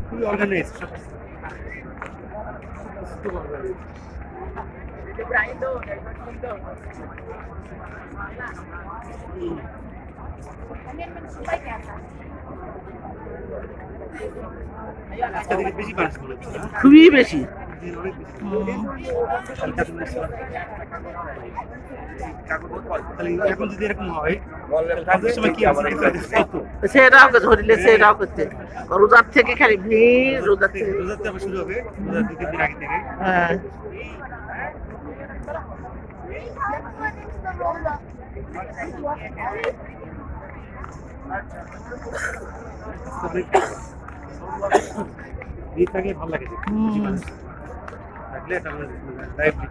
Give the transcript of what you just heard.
খুবই অর্গানাইজ। আজকে থেকে বেশি মানুষ মনে হচ্ছে না? খুবই বেশি। অনেক বেশি। তাহলে এখন যদি এরকম হয় তাহলে সময় কি আছে? সেরাও ধরিলে সেরাও করতে রোজার থেকে খালি ভিড় রোজার থেকে। রোজাতে আবার শুরু হবে, রোজার 2-3 দিন আগে থেকে। হ্যাঁ ভিড় থাকলে ভালো লাগে, বেশি মানুষ থাকলে এটা লাইভলি।